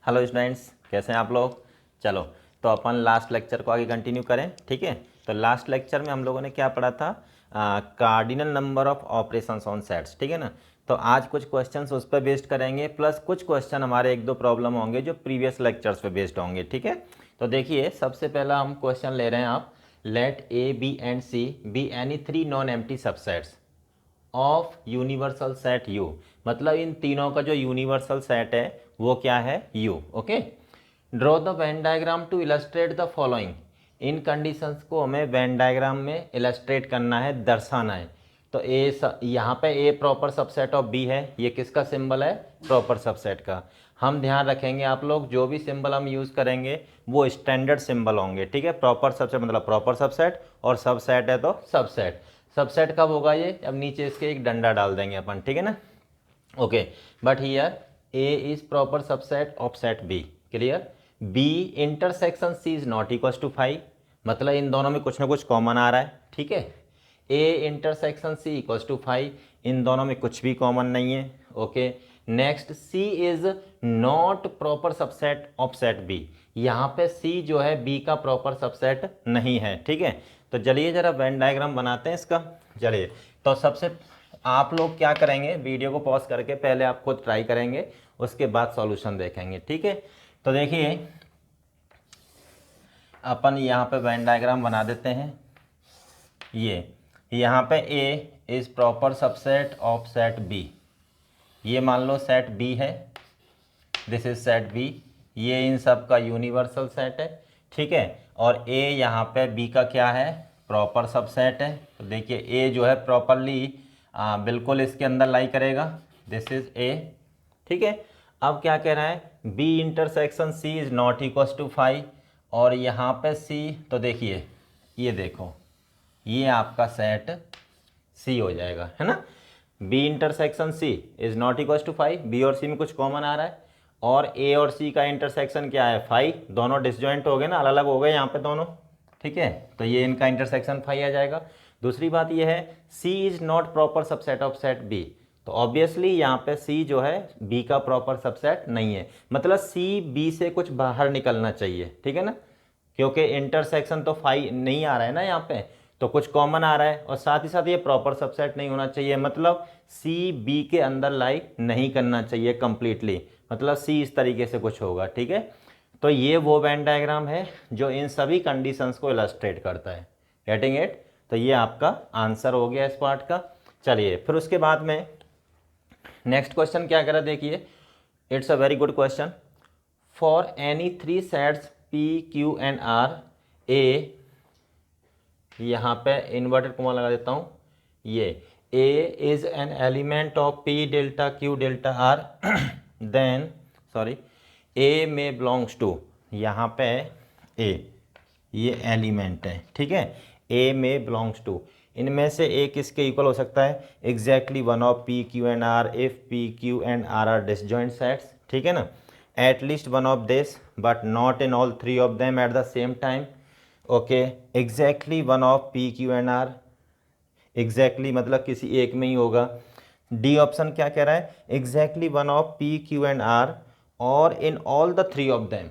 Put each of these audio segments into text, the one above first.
Hello students, कैसे हैं आप लोग। चलो, तो अपन लास्ट लेक्चर को आगे कंटिन्यू करें। ठीक है, तो लास्ट लेक्चर में हम लोगों ने क्या पढ़ा था, cardinal number of operations on sets. ठीक है ना। तो आज कुछ क्वेश्चंस उस पर बेस्ड करेंगे, प्लस कुछ क्वेश्चन हमारे एक दो प्रॉब्लम होंगे जो प्रीवियस लेक्चर्स पे बेस्ड होंगे। ठीक है, तो देखिए सबसे पहला हम क्वेश्चन ले रहे हैं। आप let A B and C be any three non empty subsets of universal set U. मतलब इन तीनों का जो यूनिवर्सल सेट है वो क्या है, U. Okay, draw the Venn diagram to illustrate the following. इन कंडीशंस को हमें वेन डायग्राम में इलस्ट्रेट करना है, दर्शाना है। तो यहाँ पे ए प्रॉपर सबसेट ऑफ बी है। ये किसका सिंबल है, प्रॉपर सबसेट का। हम ध्यान रखेंगे, आप लोग जो भी सिंबल हम यूज़ करेंगे वो स्टैंडर्ड सिंबल होंगे। ठीक है, प्रॉपर सबसेट मतलब प्रॉपर सबसेट, और सबसेट है तो सबसेट। सबसेट कब होगा ये, अब नीचे इसके एक डंडा डाल देंगे अपन। ठीक है ना। Okay, but here A is proper subset of set B. Clear. B intersection C is not equal to 5, मतलब इन दोनों में कुछ ना कुछ कॉमन आ रहा है। ठीक है, A intersection C equal to 5, इन दोनों में कुछ भी कॉमन नहीं है। Okay, next C is not proper subset of set B. यहाँ पे सी जो है बी का प्रॉपर सबसेट नहीं है। ठीक है, तो चलिए जरा वेन डायग्राम बनाते हैं इसका। चलिए, तो सबसे आप लोग क्या करेंगे, वीडियो को पॉज करके पहले आप खुद ट्राई करेंगे, उसके बाद सॉल्यूशन देखेंगे। ठीक है, तो देखिए अपन यहाँ पे वेन डायग्राम बना देते हैं। ये यहाँ पे A is proper subset of set B. ये मान लो सेट बी है, दिस इज सेट बी। ये इन सब का यूनिवर्सल सेट है। ठीक है, और ए यहाँ पे बी का क्या है, प्रॉपर सबसेट है। तो देखिए ए जो है प्रॉपरली बिल्कुल इसके अंदर लाई करेगा, दिस इज ए। ठीक है, अब क्या कह रहा है, B intersection C is not equal to 5, और यहाँ पे सी, तो देखिए ये देखो ये आपका सेट सी हो जाएगा, है ना। B intersection C is not equal to 5, B और सी में कुछ कॉमन आ रहा है, और ए और सी का इंटरसेक्शन क्या है 5, दोनों डिसजॉइंट हो गए ना, अलग अलग हो गए यहाँ पे दोनों। ठीक है, तो ये इनका इंटरसेक्शन 5 आ जाएगा। दूसरी बात ये है, C is not proper subset of set B. तो ऑब्वियसली यहाँ पे सी जो है बी का प्रॉपर सबसेट नहीं है, मतलब सी बी से कुछ बाहर निकलना चाहिए। ठीक है ना, क्योंकि इंटरसेक्शन तो 5 नहीं आ रहा है ना यहाँ पे, तो कुछ कॉमन आ रहा है, और साथ ही साथ ये प्रॉपर सबसेट नहीं होना चाहिए, मतलब सी बी के अंदर लाई नहीं करना चाहिए कंप्लीटली, मतलब सी इस तरीके से कुछ होगा। ठीक है, तो ये वो वेन डायग्राम है जो इन सभी कंडीशंस को इलस्ट्रेट करता है। Getting it. तो ये आपका आंसर हो गया इस पार्ट का। चलिए फिर उसके बाद में नेक्स्ट क्वेश्चन क्या करा, देखिए it's a very good question. For any three sets P Q and R, A, यहाँ पे इन्वर्टेड कोमा लगा देता हूँ, ये A is an element of P delta Q delta R, then sorry A में बिलोंग्स टू, यहाँ पे ए ये एलिमेंट है। ठीक है, ए में बिलोंग्स टू, इनमें से ए किसके इक्वल हो सकता है, exactly one of P Q and R if P Q and R disjoint sets. ठीक है ना, at least one of this but not in all three of them at the same time. Okay, exactly one of P Q and R, exactly मतलब किसी एक में ही होगा। D option क्या कह रहा है, exactly one of P Q and R और in all the three of them.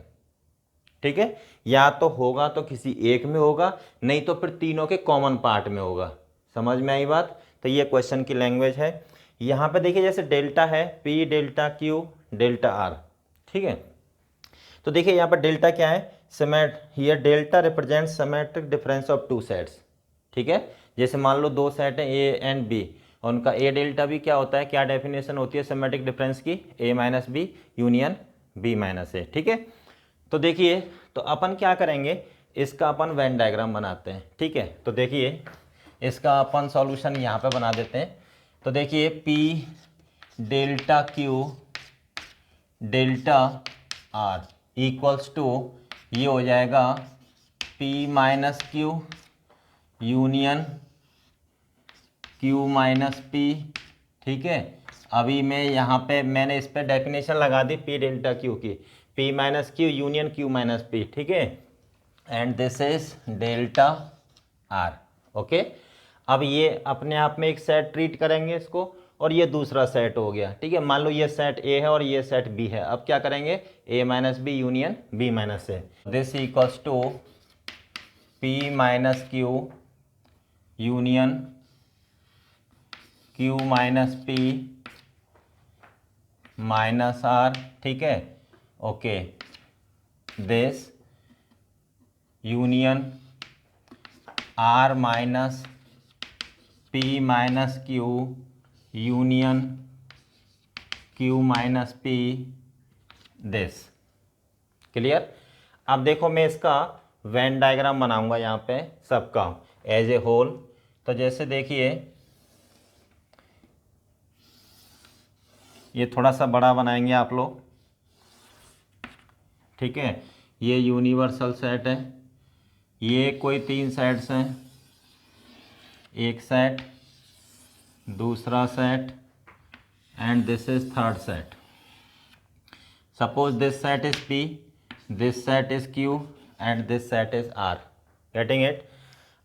ठीक है, या तो होगा तो किसी एक में होगा, नहीं तो फिर तीनों के कॉमन पार्ट में होगा। समझ में आई बात। तो ये क्वेश्चन की लैंग्वेज है। यहाँ पे देखिए जैसे डेल्टा है, P delta Q delta R. ठीक है, तो देखिए यहाँ पर डेल्टा क्या है, सिमेट, here delta represent symmetric difference of two sets. ठीक है, जैसे मान लो दो सेट है ए एंड बी, और उनका ए डेल्टा भी क्या होता है, क्या डेफिनेशन होती है सिमेट्रिक डिफरेंस की, A minus B union B minus A. ठीक है, तो देखिए तो अपन क्या करेंगे, इसका अपन वेन डायग्राम बनाते हैं। ठीक है, तो देखिए इसका अपन सॉल्यूशन यहाँ पे बना देते हैं। तो देखिए P delta Q delta R equals to, ये हो जाएगा P minus Q union Q minus P. ठीक है, अभी मैं यहाँ पे मैंने इस पर डेफिनेशन लगा दी पी डेल्टा क्यू की, P minus Q union Q minus P. ठीक है, and this is delta R. Okay, अब ये अपने आप में एक सेट ट्रीट करेंगे इसको, और ये दूसरा सेट हो गया। ठीक है, मान लो ये सेट ए है और ये सेट बी है। अब क्या करेंगे, A minus B union B minus A. This equals to P minus Q union Q minus P minus R. ठीक है, okay, this union R minus P minus Q union Q minus P, this. Clear. अब देखो मैं इसका Venn diagram बनाऊंगा यहाँ पे सबका एज ए होल। तो जैसे देखिए, ये थोड़ा सा बड़ा बनाएंगे आप लोग। ठीक है, ये यूनिवर्सल सेट है, ये कोई 3 सेट्स हैं, एक सेट, दूसरा set and this is third set. Suppose this set is P, this set is Q and this set is R। Getting it.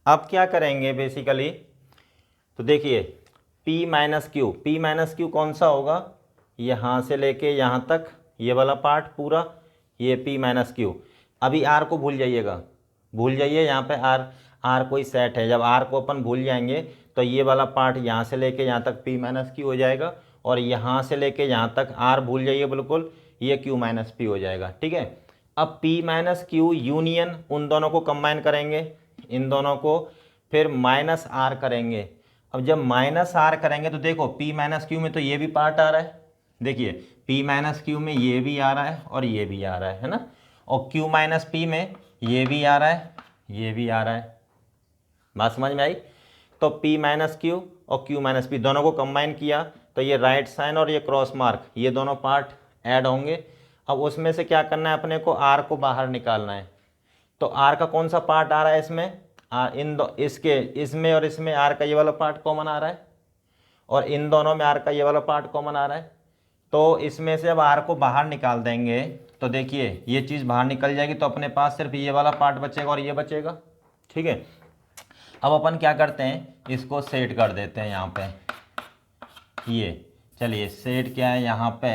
अब क्या करेंगे बेसिकली, तो देखिए P माइनस क्यू कौन सा होगा, यहाँ से लेके यहाँ तक ये वाला पार्ट पूरा, ये P माइनस क्यू। अभी R को भूल जाइएगा, भूल जाइए, यहाँ पे R कोई सेट है। जब R को अपन भूल जाएंगे तो ये वाला पार्ट यहाँ से लेके यहाँ तक P माइनस क्यू हो जाएगा, और यहाँ से लेके यहाँ तक R भूल जाइए बिल्कुल, ये Q माइनस पी हो जाएगा। ठीक है, अब P माइनस क्यू यूनियन उन दोनों को कंबाइन करेंगे, इन दोनों को, फिर माइनस R करेंगे। अब जब माइनस R करेंगे तो देखो P माइनस क्यू में तो ये भी पार्ट आ रहा है, देखिए P माइनस क्यू में ये भी आ रहा है और ये भी आ रहा है ना, और Q माइनस पी में ये भी आ रहा है, ये भी आ रहा है। बात समझ में आई। तो P माइनस क्यू और Q माइनस पी दोनों को कंबाइन किया तो ये राइट साइन और ये क्रॉस मार्क, ये दोनों पार्ट ऐड होंगे। अब उसमें से क्या करना है, अपने को R को बाहर निकालना है। तो R का कौन सा पार्ट आ रहा है इसमें, इसमें और इसमें R का ये वाला पार्ट कॉमन आ रहा है, और इन दोनों में R का ये वाला पार्ट कॉमन आ रहा है। तो इसमें से अब R को बाहर निकाल देंगे तो देखिए ये चीज़ बाहर निकल जाएगी, तो अपने पास सिर्फ ये वाला पार्ट बचेगा और ये बचेगा। ठीक है, अब अपन क्या करते हैं, इसको सेट कर देते हैं यहाँ पे। ये चलिए सेट क्या है, यहाँ पे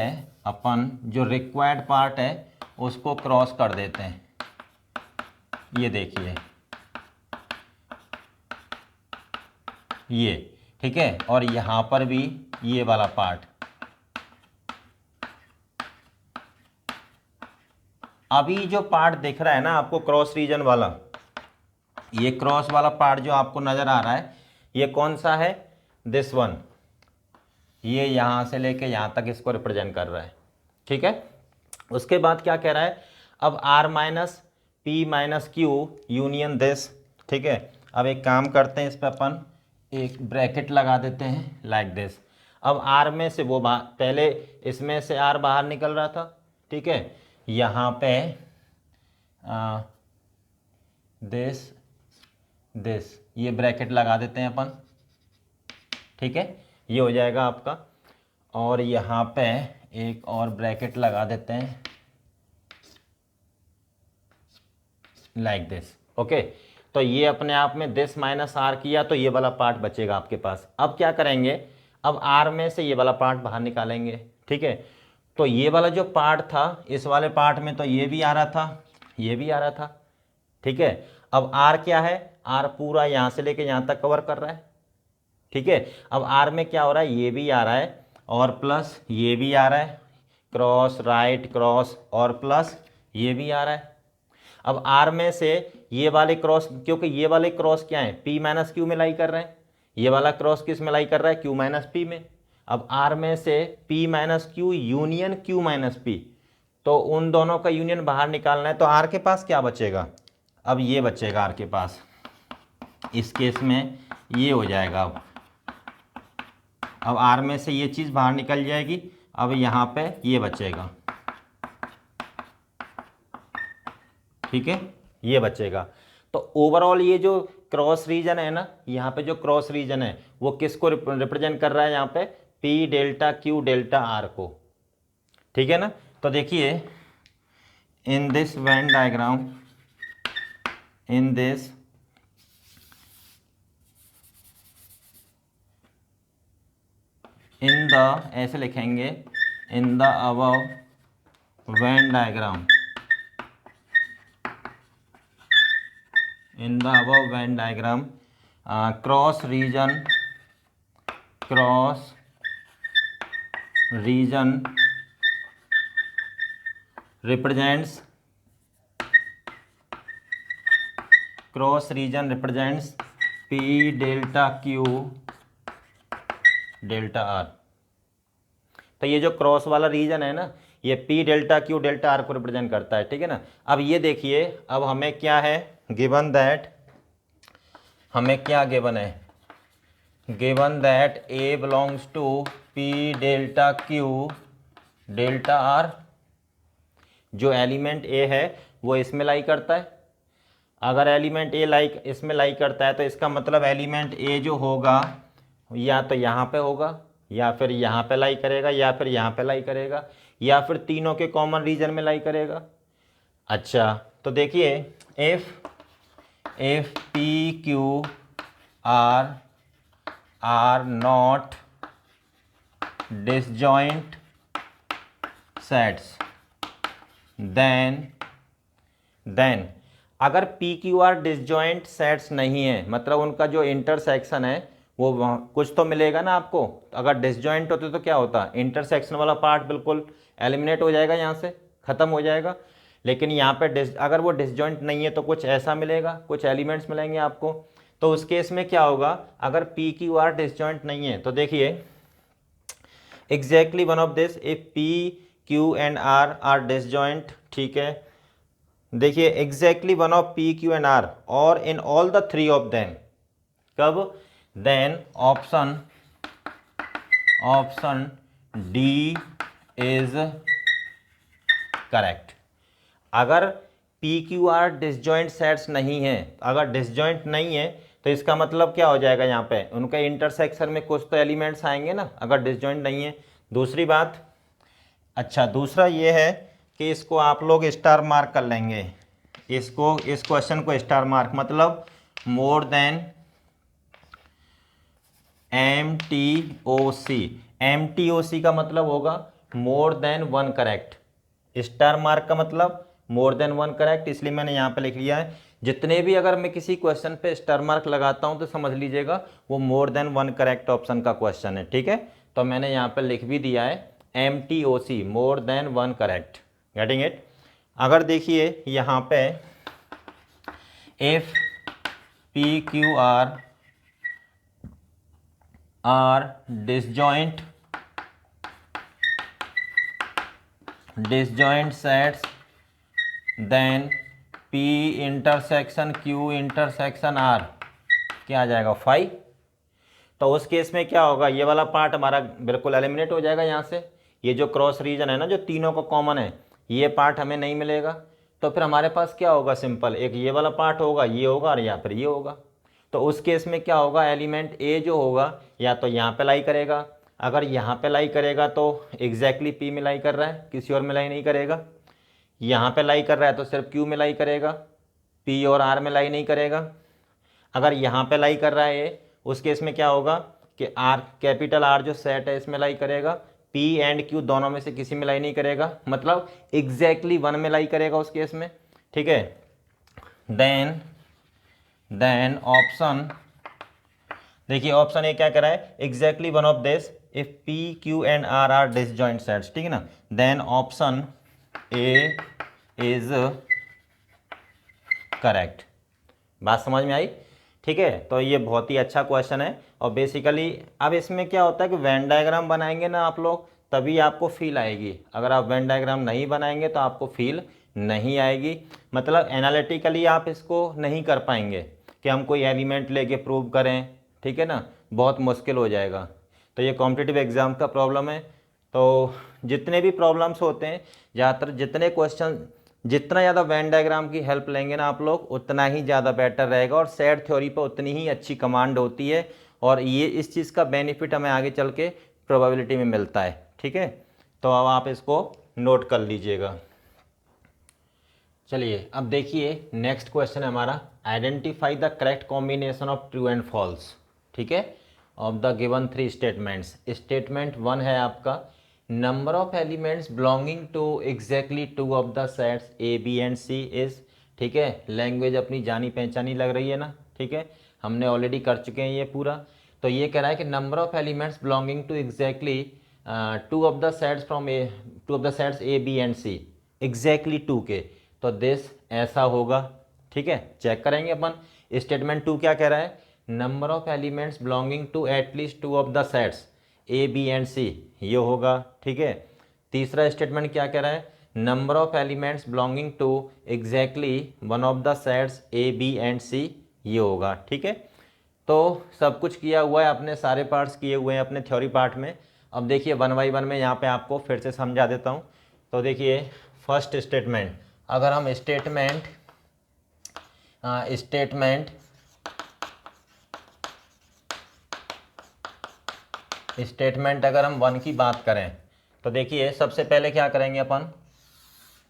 अपन जो रिक्वायर्ड पार्ट है उसको क्रॉस कर देते हैं। ये देखिए ये, ठीक है, और यहाँ पर भी ये वाला पार्ट। अभी जो पार्ट दिख रहा है ना आपको क्रॉस रीजन वाला, ये क्रॉस वाला पार्ट जो आपको नज़र आ रहा है, ये कौन सा है, दिस वन। ये यहाँ से लेके यहाँ तक इसको रिप्रेजेंट कर रहा है। ठीक है, उसके बाद क्या कह रहा है, अब R minus P minus Q union this. ठीक है, अब एक काम करते हैं, इस पर अपन एक ब्रैकेट लगा देते हैं लाइक दिस। अब R में से वो पहले इसमें से R बाहर निकल रहा था। ठीक है, यहाँ पे दिस ये ब्रैकेट लगा देते हैं अपन। ठीक है, ये हो जाएगा आपका, और यहाँ पे एक और ब्रैकेट लगा देते हैं लाइक दिस। ओके, तो ये अपने आप में दिस माइनस R किया तो ये वाला पार्ट बचेगा आपके पास। अब क्या करेंगे, अब R में से ये वाला पार्ट बाहर निकालेंगे। ठीक है, तो ये वाला जो पार्ट था, इस वाले पार्ट में तो ये भी आ रहा था, ये भी आ रहा था। ठीक है, अब R क्या है, R पूरा यहाँ से लेके यहाँ तक कवर कर रहा है। ठीक है, अब R में क्या हो रहा है, ये भी आ रहा है और प्लस ये भी आ रहा है, क्रॉस राइट क्रॉस, और प्लस ये भी आ रहा है। अब R में से ये वाले क्रॉस, क्योंकि ये वाले क्रॉस क्या है, P माइनस क्यू में लाई कर रहे हैं, ये वाला क्रॉस किस में लाई कर रहा है, Q माइनस पी में। अब R में से P minus Q union Q minus P, तो उन दोनों का यूनियन बाहर निकालना है। तो R के पास क्या बचेगा, अब ये बचेगा R के पास, इस केस में ये हो जाएगा। अब R में से ये चीज़ बाहर निकल जाएगी, अब यहाँ पे ये बचेगा। ठीक है, ये बचेगा। तो ओवरऑल ये जो क्रॉस रीजन है ना, यहाँ पे जो क्रॉस रीजन है वो किसको रिप्रेजेंट कर रहा है, यहाँ पे P delta Q delta R को। ठीक है ना, तो देखिए in this Venn diagram, in this in the, ऐसे लिखेंगे, in the above Venn diagram, in the above Venn diagram cross region represents cross region represents P delta Q delta R। तो ये जो क्रॉस वाला रीजन है ना, ये P delta Q delta R को रिप्रेजेंट करता है, ठीक है ना। अब ये देखिए, अब हमें क्या है गिवन दैट, हमें क्या गिवन है, given that A belongs to P delta Q delta R। जो एलिमेंट A है वो इसमें लाई करता है। अगर एलिमेंट A लाइक इसमें लाई करता है तो इसका मतलब एलिमेंट A जो होगा या तो यहाँ पे होगा, या फिर यहाँ पे लाई करेगा, या फिर यहाँ पे लाई करेगा, या फिर तीनों के कॉमन रीजन में लाई करेगा। अच्छा, तो देखिए if P Q R are not disjoint sets, then अगर P Q R disjoint sets नहीं है, मतलब उनका जो इंटरसेक्शन है वो कुछ तो मिलेगा ना आपको। अगर डिसजॉइंट होते तो क्या होता, इंटरसेक्शन वाला पार्ट बिल्कुल एलिमिनेट हो जाएगा, यहाँ से ख़त्म हो जाएगा। लेकिन यहाँ पे अगर वो डिसजॉइंट नहीं है तो कुछ ऐसा मिलेगा, कुछ एलिमेंट्स मिलेंगे आपको। तो उस केस में क्या होगा, अगर पी क्यू आर डिसजॉइंट नहीं है तो देखिए exactly one of this, if P Q and R disjoint, ठीक है। देखिए exactly one of P Q and R और in all the three of them, कब, then option D is correct. अगर P Q R disjoint sets नहीं है, अगर disjoint नहीं है तो इसका मतलब क्या हो जाएगा, यहाँ पे उनके इंटरसेक्शन में कुछ तो एलिमेंट्स आएंगे ना, अगर डिसजॉइंट नहीं है। दूसरी बात, अच्छा दूसरा ये है कि इसको आप लोग स्टार मार्क कर लेंगे, इसको, इस क्वेश्चन को स्टार मार्क, मतलब मोर देन MTOC का मतलब होगा मोर than one correct. Star mark का मतलब मोर देन वन करेक्ट, इसलिए मैंने यहाँ पे लिख लिया है। जितने भी अगर मैं किसी क्वेश्चन पे स्टार मार्क लगाता हूँ तो समझ लीजिएगा वो मोर देन वन करेक्ट ऑप्शन का क्वेश्चन है, ठीक है। तो मैंने यहाँ पे लिख भी दिया है MTOC, more than one correct, getting it. अगर देखिए यहाँ पे if PQR are disjoint sets, then P intersection Q intersection R क्या आ जाएगा 5। तो उस केस में क्या होगा, ये वाला पार्ट हमारा बिल्कुल एलिमिनेट हो जाएगा यहाँ से। ये जो क्रॉस रीजन है ना, जो तीनों को कॉमन है, ये पार्ट हमें नहीं मिलेगा। तो फिर हमारे पास क्या होगा, सिंपल एक ये वाला पार्ट होगा, ये होगा और या फिर ये होगा। तो उस केस में क्या होगा, एलिमेंट ए जो होगा या तो यहाँ पे लाई करेगा, अगर यहाँ पे लाई करेगा तो एग्जैक्टली पी में लाई कर रहा है, किसी और में लाई नहीं करेगा। यहाँ पे लाई कर रहा है तो सिर्फ क्यू में लाई करेगा, पी और आर में लाई नहीं करेगा। अगर यहाँ पे लाई कर रहा है ये, उस केस में क्या होगा कि आर, कैपिटल आर जो सेट है इसमें लाई करेगा, पी एंड क्यू दोनों में से किसी में लाई नहीं करेगा, मतलब एग्जैक्टली वन में लाई करेगा उस केस में, ठीक है। देन ऑप्शन, देखिए ऑप्शन ए क्या कर रहा है, exactly one of this if P Q and R are disjoint sets, ठीक है ना। Then option A is correct. बात समझ में आई, ठीक है। तो ये बहुत ही अच्छा क्वेश्चन है। और बेसिकली अब इसमें क्या होता है कि वेन डायग्राम बनाएंगे ना आप लोग, तभी आपको फील आएगी। अगर आप वेन डायग्राम नहीं बनाएंगे तो आपको फील नहीं आएगी, मतलब एनालिटिकली आप इसको नहीं कर पाएंगे कि हम कोई एलिमेंट लेके प्रूव करें, ठीक है ना, बहुत मुश्किल हो जाएगा। तो ये कॉम्पिटिटिव एग्जाम का प्रॉब्लम है। तो जितने भी प्रॉब्लम्स होते हैं, ज़्यादातर जितने क्वेश्चन, जितना ज़्यादा वेन डायग्राम की हेल्प लेंगे ना आप लोग, उतना ही ज़्यादा बेटर रहेगा और सेट थ्योरी पर उतनी ही अच्छी कमांड होती है। और ये इस चीज़ का बेनिफिट हमें आगे चल के प्रोबेबिलिटी में मिलता है, ठीक है। तो अब आप इसको नोट कर लीजिएगा। चलिए अब देखिए नेक्स्ट क्वेश्चन है हमारा, identify the correct combination of true and false, ठीक है। Of the given 3 statements. Statement 1 है आपका number of elements belonging to exactly 2 of the sets A B and C is, ठीक है, लैंग्वेज अपनी जानी पहचानी लग रही है ना, ठीक है, हमने ऑलरेडी कर चुके हैं ये पूरा। तो ये कह रहा है कि number of elements belonging to exactly 2 of the sets from A 2 of the sets A B and C, exactly 2 के, तो दिस ऐसा होगा, ठीक है। चेक करेंगे अपन। स्टेटमेंट 2 क्या कह रहा है, number of elements belonging to at least 2 of the sets A B and C, ये होगा, ठीक है। तीसरा स्टेटमेंट क्या कह रहा है, number of elements belonging to exactly 1 of the sets A B and C, ये होगा, ठीक है। तो सब कुछ किया हुआ है, अपने सारे पार्ट्स किए हुए हैं अपने थ्योरी पार्ट में। अब देखिए 1 बाई 1 में यहाँ पे आपको फिर से समझा देता हूँ। तो देखिए फर्स्ट स्टेटमेंट, अगर हम स्टेटमेंट अगर हम 1 की बात करें तो देखिए सबसे पहले क्या करेंगे अपन,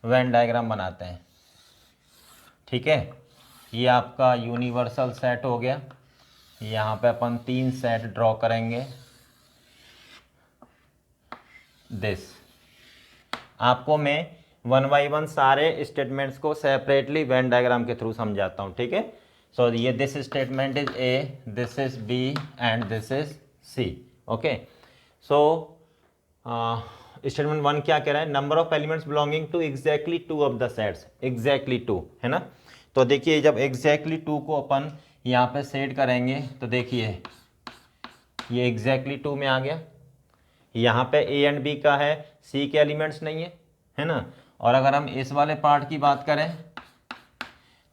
वेन डायग्राम बनाते हैं, ठीक है। ये आपका यूनिवर्सल सेट हो गया, यहाँ पे अपन 3 सेट ड्रॉ करेंगे। दिस आपको मैं 1 बाई 1 सारे स्टेटमेंट्स को सेपरेटली वेन डायग्राम के थ्रू समझाता हूँ, ठीक है। सो ये this statement is A, this is B and this is C, okay. So statement 1 क्या कह रहा है, number of elements belonging to exactly 2 of the sets, exactly 2 है ना। तो देखिए जब एग्जैक्टली 2 को अपन यहाँ पे सेट करेंगे तो देखिए ये एग्जैक्टली 2 में आ गया। यहाँ पे ए एंड बी का है, सी के एलिमेंट्स नहीं है ना। और अगर हम इस वाले पार्ट की बात करें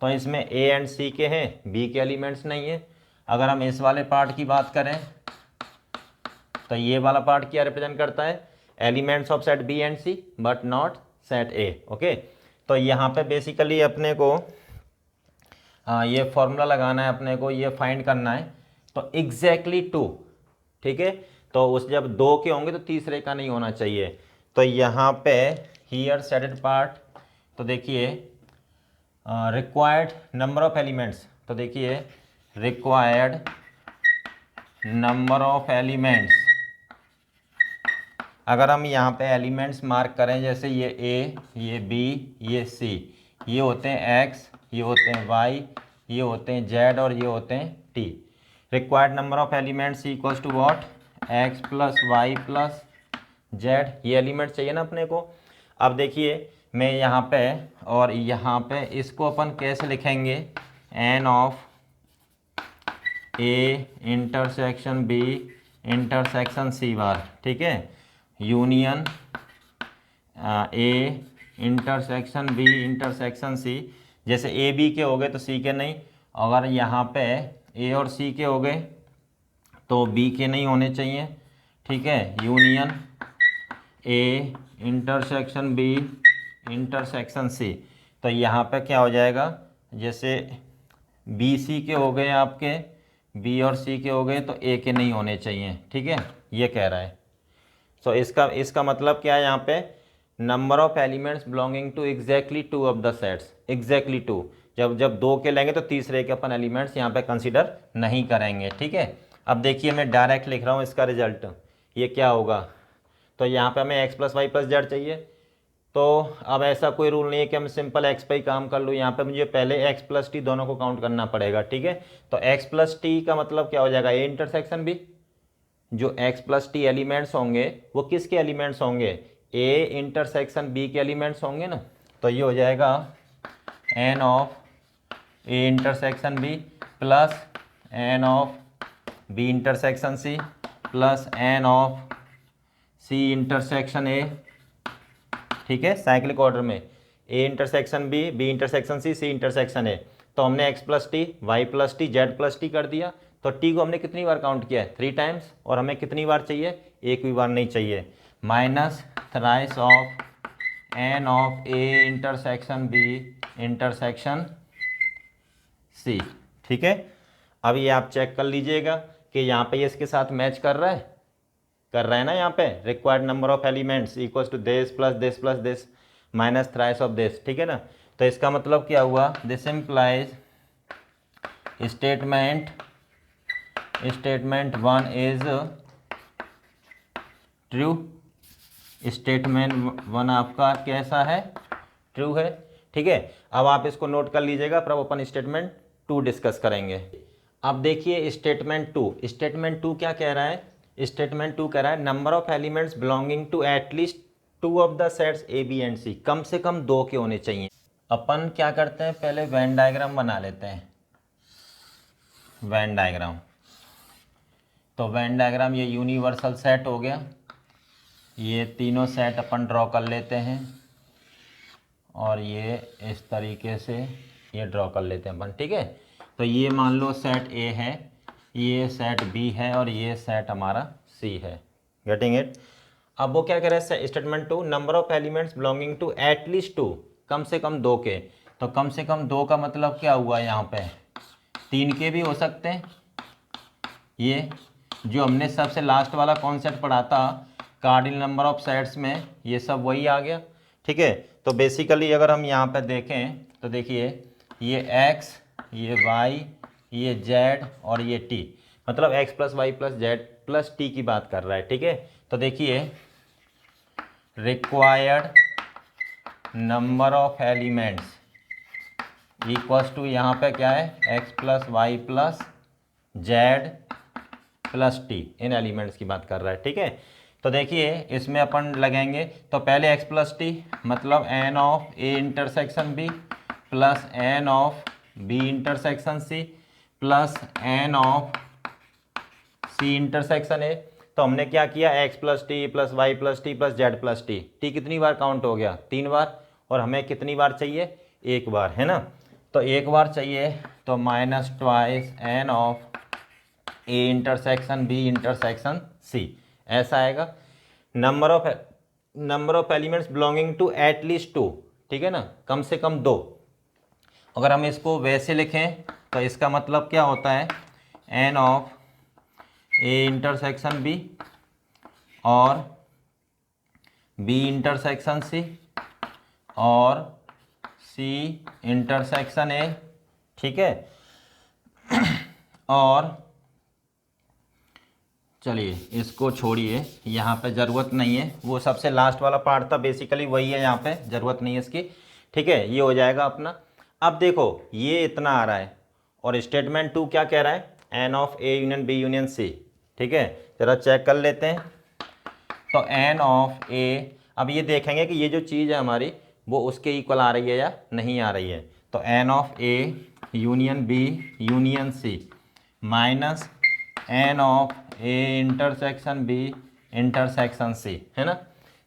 तो इसमें ए एंड सी के हैं, बी के एलिमेंट्स नहीं है। अगर हम इस वाले पार्ट की बात करें तो ये वाला पार्ट क्या रिप्रेजेंट करता है, elements of set B and C but not set A, okay. तो यहाँ पे बेसिकली अपने को ये फॉर्मूला लगाना है, अपने को ये फाइंड करना है। तो एग्जैक्टली 2, ठीक है। तो उस जब 2 के होंगे तो तीसरे का नहीं होना चाहिए। तो यहाँ पे हियर सेटेड पार्ट, तो देखिए रिक्वायर्ड नंबर ऑफ एलिमेंट्स, तो देखिए रिक्वायर्ड नंबर ऑफ एलिमेंट्स, अगर हम यहाँ पे एलिमेंट्स मार्क करें जैसे ये ए, ये बी, ये सी, ये होते हैं एक्स, ये होते हैं वाई, ये होते हैं जेड और ये होते हैं T. Required number of elements equals to what, X plus Y plus Z, ये एलिमेंट्स चाहिए ना अपने को। अब देखिए मैं यहाँ पे और यहाँ पे इसको अपन कैसे लिखेंगे, n of A intersection B intersection C bar, ठीक है, union A intersection B intersection C. जैसे ए बी के हो गए तो सी के नहीं, अगर यहाँ पे ए और सी के हो गए तो बी के नहीं होने चाहिए, ठीक है। Union A intersection B intersection C, तो यहाँ पे क्या हो जाएगा, जैसे बी सी के हो गए आपके, बी और सी के हो गए तो ए के नहीं होने चाहिए, ठीक है, ये कह रहा है। सो इसका मतलब क्या है, यहाँ पे number of elements belonging to exactly 2 of the sets, exactly 2, जब 2 के लेंगे तो तीसरे के अपन एलिमेंट्स यहाँ पे कंसीडर नहीं करेंगे, ठीक है। अब देखिए मैं डायरेक्ट लिख रहा हूँ इसका रिजल्ट, ये क्या होगा, तो यहाँ पे हमें X plus Y plus Z चाहिए। तो अब ऐसा कोई रूल नहीं है कि हम सिंपल एक्स पे ही काम कर लूँ, यहाँ पे मुझे पहले एक्स प्लस टी दोनों को काउंट करना पड़ेगा, ठीक है। तो एक्स प्लस टी का मतलब क्या हो जाएगा, ए इंटरसेक्शन बी, जो एक्स प्लस टी एलिमेंट्स होंगे वो किसके एलिमेंट्स होंगे, ए इंटरसेक्शन बी के एलिमेंट्स होंगे ना। तो ये हो जाएगा N of A intersection B plus N of B intersection C plus N of C intersection A, ठीक है, साइक्लिक ऑर्डर में A intersection B, B intersection C, C intersection A. तो हमने X plus T, Y plus T, Z plus T कर दिया। तो T को हमने कितनी बार काउंट किया है, 3 टाइम्स, और हमें कितनी बार चाहिए, एक भी बार नहीं चाहिए, minus thrice of N of A intersection B intersection C, ठीक है। अब ये आप चेक कर लीजिएगा कि यहाँ पे ये इसके साथ मैच कर रहा है ना। यहाँ पे required number of elements equals to this plus this minus thrice of this, ठीक है ना। तो इसका मतलब क्या हुआ, this implies statement statement 1 is true, statement 1 आपका कैसा है, ट्रू है। ठीक है, अब आप इसको नोट कर लीजिएगा, फिर अब अपन स्टेटमेंट 2 डिस्कस करेंगे। अब देखिए स्टेटमेंट 2, स्टेटमेंट 2 क्या कह रहा है, स्टेटमेंट 2 कह रहा है number of elements belonging to at least 2 of the sets A B and C, कम से कम 2 के होने चाहिए। अपन क्या करते हैं, पहले वेन डायग्राम बना लेते हैं, वेन डायग्राम। तो वेन डायग्राम ये यूनिवर्सल सेट हो गया, ये तीनों सेट अपन ड्रॉ कर लेते हैं और ये इस तरीके से ये ड्रॉ कर लेते हैं अपन। ठीक है, तो ये मान लो सेट ए है, ये सेट बी है और ये सेट हमारा सी है। Getting it. अब वो क्या कह रहा है statement 2, number of elements belonging to at least 2, कम से कम 2 के। तो कम से कम 2 का मतलब क्या हुआ, यहाँ पे 3 के भी हो सकते हैं। ये जो हमने सबसे लास्ट वाला कॉन्सेप्ट पढ़ा था कार्डिनल नंबर ऑफ सेट्स में, ये सब वही आ गया। ठीक है, तो बेसिकली अगर हम यहाँ पे देखें तो देखिए ये x, ये y, ये z और ये t, मतलब x plus Y plus Z plus t की बात कर रहा है। ठीक है, तो देखिए required number of elements equals to यहाँ पे क्या है, x plus Y plus Z plus t, इन एलिमेंट्स की बात कर रहा है। ठीक है, तो देखिए इसमें अपन लगेंगे, तो पहले x प्लस टी मतलब n of a intersection b plus n of b intersection c plus n of c intersection a। तो हमने क्या किया, x plus T plus Y plus T plus Z plus T, T कितनी बार count हो गया, 3 बार, और हमें कितनी बार चाहिए, 1 बार, है ना। तो 1 बार चाहिए, तो minus twice n of a intersection b intersection c, ऐसा आएगा। Number of elements belonging to at least 2, ठीक है ना, कम से कम 2। अगर हम इसको वैसे लिखें तो इसका मतलब क्या होता है, n of a intersection b और b इंटरसेक्शन c और c इंटरसेक्शन a। ठीक है, और चलिए इसको छोड़िए, यहाँ पे ज़रूरत नहीं है, वो सबसे लास्ट वाला पार्ट था, बेसिकली वही है, यहाँ पे ज़रूरत नहीं है इसकी। ठीक है, ये हो जाएगा अपना। अब देखो ये इतना आ रहा है और स्टेटमेंट 2 क्या कह रहा है, n of a union b union c। ठीक है, ज़रा चेक कर लेते हैं। तो n ऑफ a, अब ये देखेंगे कि ये जो चीज़ है हमारी वो उसके इक्वल आ रही है या नहीं आ रही है। तो n of a union b union c minus n of a intersection b intersection c, है ना।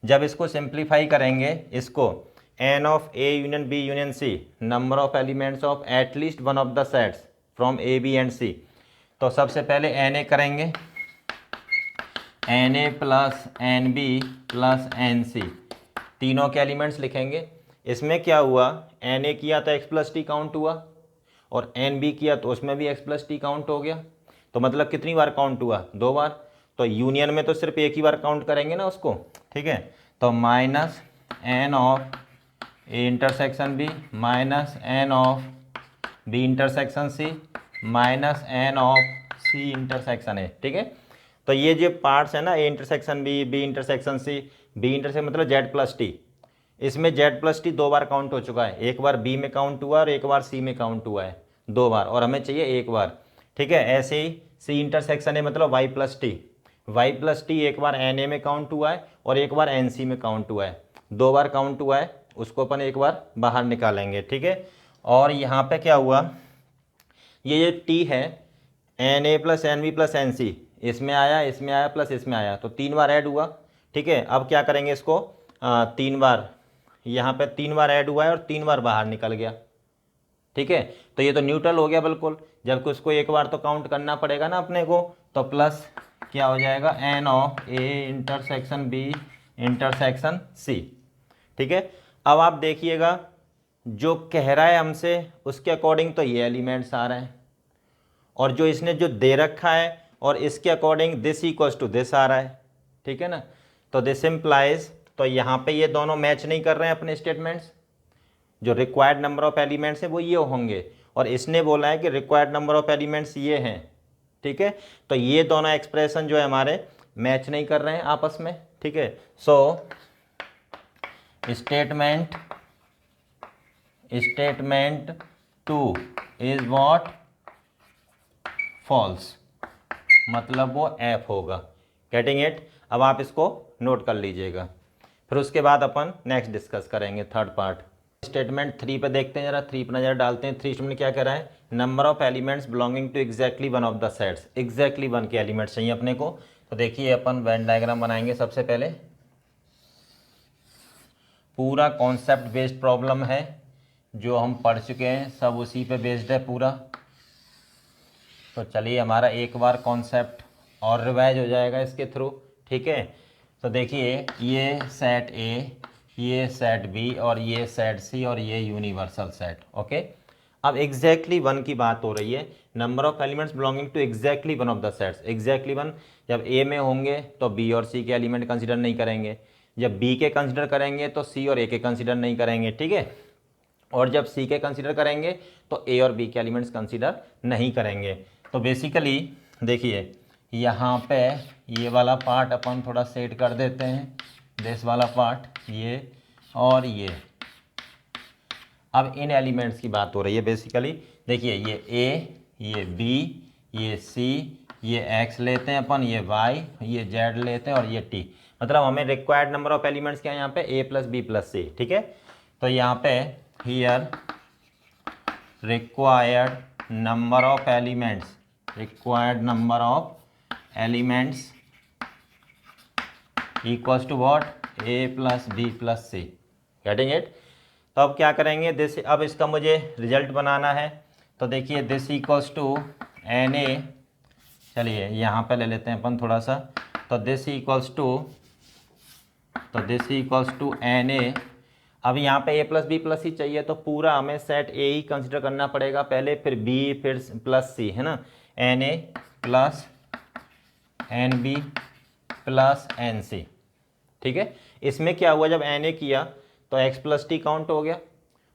जब इसको सिंप्लीफाई करेंगे, इसको n of a union b union c number of elements of at least 1 of the sets from a b and c। तो सबसे पहले na करेंगे, na plus nb plus nc, तीनों के एलिमेंट्स लिखेंगे। इसमें क्या हुआ, na किया तो x प्लस टी काउंट हुआ और nb किया तो उसमें भी x प्लस टी काउंट हो गया। तो मतलब कितनी बार काउंट हुआ, 2 बार। तो यूनियन में तो सिर्फ एक ही बार काउंट करेंगे ना उसको। ठीक है, तो minus n of a intersection b minus n of b intersection c minus n of c intersection a। ठीक है, तो ये जो पार्ट्स है ना, a intersection b, b intersection c, b intersection मतलब z प्लस टी, इसमें z प्लस टी 2 बार काउंट हो चुका है, एक बार b में काउंट हुआ और एक बार c में काउंट हुआ है, 2 बार, और हमें चाहिए 1 बार। ठीक है, ऐसे ही c इंटरसेक्शन है मतलब y प्लस टी एक बार na में काउंट हुआ है और एक बार nc में काउंट हुआ है, 2 बार काउंट हुआ है, उसको अपन एक बार बाहर निकालेंगे। ठीक है, और यहाँ पे क्या हुआ, ये t है na plus nb plus nc, इसमें आया प्लस इसमें आया, तो 3 बार ऐड हुआ। ठीक है, अब क्या करेंगे इसको, 3 बार, यहाँ पे 3 बार ऐड हुआ है और 3 बार बाहर निकल गया। ठीक है, तो ये तो न्यूट्रल हो गया बिल्कुल, जबकि उसको एक बार तो काउंट करना पड़ेगा ना अपने को। तो प्लस क्या हो जाएगा, n of a intersection b intersection c। ठीक है, अब आप देखिएगा जो कह रहा है हमसे उसके अकॉर्डिंग तो ये एलिमेंट्स आ रहे हैं, और जो इसने जो दे रखा है और इसके according this equals to this आ रहा है। ठीक है ना, तो दिस इम्प्लाइज, तो यहाँ पे ये दोनों मैच नहीं कर रहे हैं अपने स्टेटमेंट्स, जो रिक्वायर्ड नंबर ऑफ एलिमेंट्स है वो ये होंगे, और इसने बोला है कि रिक्वायर्ड नंबर ऑफ एलिमेंट्स ये हैं, ठीक है। तो ये दोनों एक्सप्रेशन जो है हमारे मैच नहीं कर रहे हैं आपस में, ठीक है। So statement 2 is what, false, मतलब वो एफ होगा। Getting it. अब आप इसको नोट कर लीजिएगा, फिर उसके बाद अपन नेक्स्ट डिस्कस करेंगे थर्ड पार्ट। स्टेटमेंट 3 पे देखते हैं, जरा 3 पे नजर डालते हैं। 3 स्टेटमेंट क्या कह रहा है, number of elements belonging to exactly one of the sets, exactly one के एलिमेंट्स चाहिए अपने को। तो देखिए अपन वेन डायग्राम बनाएंगे। सबसे पहले पूरा कॉन्सेप्ट बेस्ड प्रॉब्लम है, जो हम पढ़ चुके हैं सब उसी पे बेस्ड है पूरा। तो चलिए हमारा एक बार कॉन्सेप्ट और रिवाइज हो जाएगा इसके थ्रू, ठीक है। तो देखिए ये सेट ए, ये सेट बी और ये सेट सी और ये यूनिवर्सल सेट, ओके। अब एग्जैक्टली वन की बात हो रही है, number of elements belonging to exactly one of the sets. Exactly one जब ए में होंगे तो बी और सी के एलिमेंट कंसिडर नहीं करेंगे, जब बी के कंसिडर करेंगे तो सी और ए के कंसिडर नहीं करेंगे, ठीक है। और जब सी के कंसिडर करेंगे तो ए और बी के एलिमेंट्स कंसिडर नहीं करेंगे। तो बेसिकली देखिए यहाँ पे ये वाला पार्ट अपन थोड़ा सेट कर देते हैं, दिस वाला पार्ट, ये और ये। अब इन एलिमेंट्स की बात हो रही है बेसिकली। देखिए ये ए, ये बी, ये सी, ये एक्स लेते हैं अपन, ये वाई, ये जेड लेते हैं और ये टी। मतलब हमें रिक्वायर्ड नंबर ऑफ एलिमेंट्स क्या है यहाँ पे, A plus B plus C, ठीक है। तो यहाँ पे here required number of elements, required number of elements equals to what, A plus B plus C. Getting it. तो अब क्या करेंगे, दिस, अब इसका मुझे रिजल्ट बनाना है। तो देखिए this equals to N A, चलिए यहाँ पे ले लेते हैं अपन थोड़ा सा। तो this equals to N A. अब यहाँ पे A plus B plus C चाहिए, तो पूरा हमें सेट ए ही कंसिडर करना पड़ेगा पहले, फिर बी, फिर प्लस सी, है ना। N A plus N B plus N C, ठीक है। इसमें क्या हुआ, जब एन ए किया तो एक्स प्लस टी काउंट हो गया,